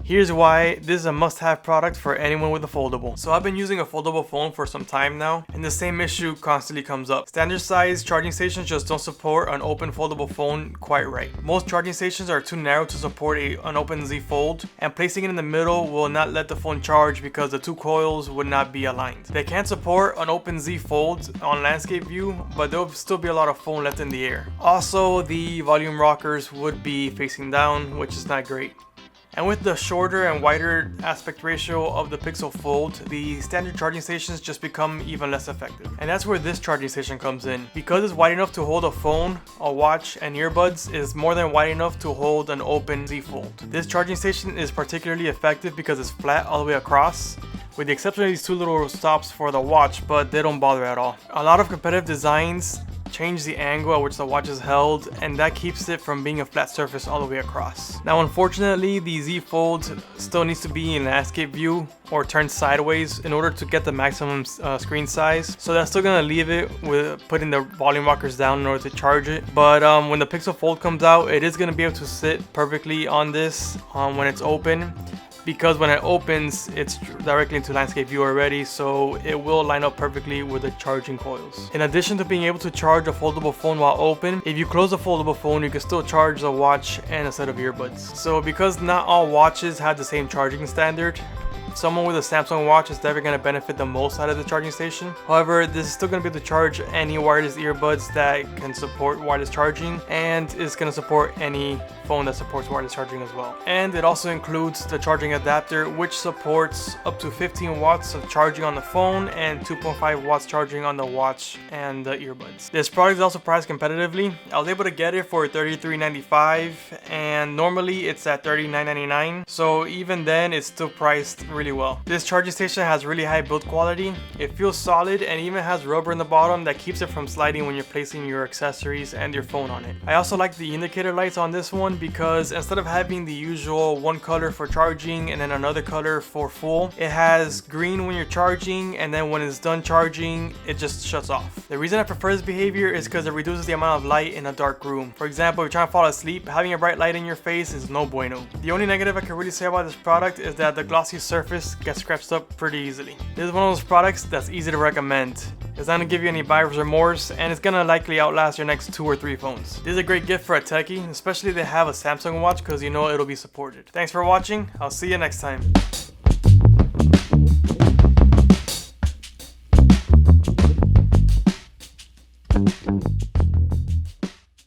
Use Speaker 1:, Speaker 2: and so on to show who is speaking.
Speaker 1: Here's why this is a must-have product for anyone with a foldable. So I've been using a foldable phone for some time now, and the same issue constantly comes up. Standard size charging stations just don't support an open foldable phone quite right. Most charging stations are too narrow to support an open Z Fold, and placing it in the middle will not let the phone charge because the two coils would not be aligned. They can support an open Z Fold on landscape view, but there will still be a lot of phone left in the air. Also, the volume rockers would be facing down, which is not great. And with the shorter and wider aspect ratio of the Pixel Fold, the standard charging stations just become even less effective. And that's where this charging station comes in. Because it's wide enough to hold a phone, a watch, and earbuds, it is more than wide enough to hold an open Z Fold. This charging station is particularly effective because it's flat all the way across, with the exception of these two little stops for the watch, but they don't bother at all. A lot of competitive designs change the angle at which the watch is held, and that keeps it from being a flat surface all the way across. Now unfortunately, the Z Fold still needs to be in landscape view or turned sideways in order to get the maximum screen size, so that's still gonna leave it with putting the volume rockers down in order to charge it. But when the Pixel Fold comes out, it is gonna be able to sit perfectly on this when it's open, because when it opens, it's directly into landscape view already, so it will line up perfectly with the charging coils. In addition to being able to charge a foldable phone while open, if you close the foldable phone, you can still charge the watch and a set of earbuds. So because not all watches have the same charging standard, someone with a Samsung watch is definitely going to benefit the most out of the charging station. However, this is still going to be able to charge any wireless earbuds that can support wireless charging, and it's going to support any phone that supports wireless charging as well. And it also includes the charging adapter, which supports up to 15 watts of charging on the phone and 2.5 watts charging on the watch and the earbuds. This product is also priced competitively. I was able to get it for $33.95, and normally it's at $39.99, so even then it's still priced really well. This charging station has really high build quality. It feels solid and even has rubber in the bottom that keeps it from sliding when you're placing your accessories and your phone on it. I also like the indicator lights on this one because instead of having the usual one color for charging and then another color for full, it has green when you're charging, and then when it's done charging, it just shuts off. The reason I prefer this behavior is because it reduces the amount of light in a dark room. For example, if you're trying to fall asleep, having a bright light in your face is no bueno. The only negative I can really say about this product is that the glossy surface gets scratched up pretty easily. This is one of those products that's easy to recommend. It's not gonna give you any buyer's remorse, and it's gonna likely outlast your next 2 or 3 phones. This is a great gift for a techie, especially if they have a Samsung watch, because you know it'll be supported. Thanks for watching. I'll see you next time.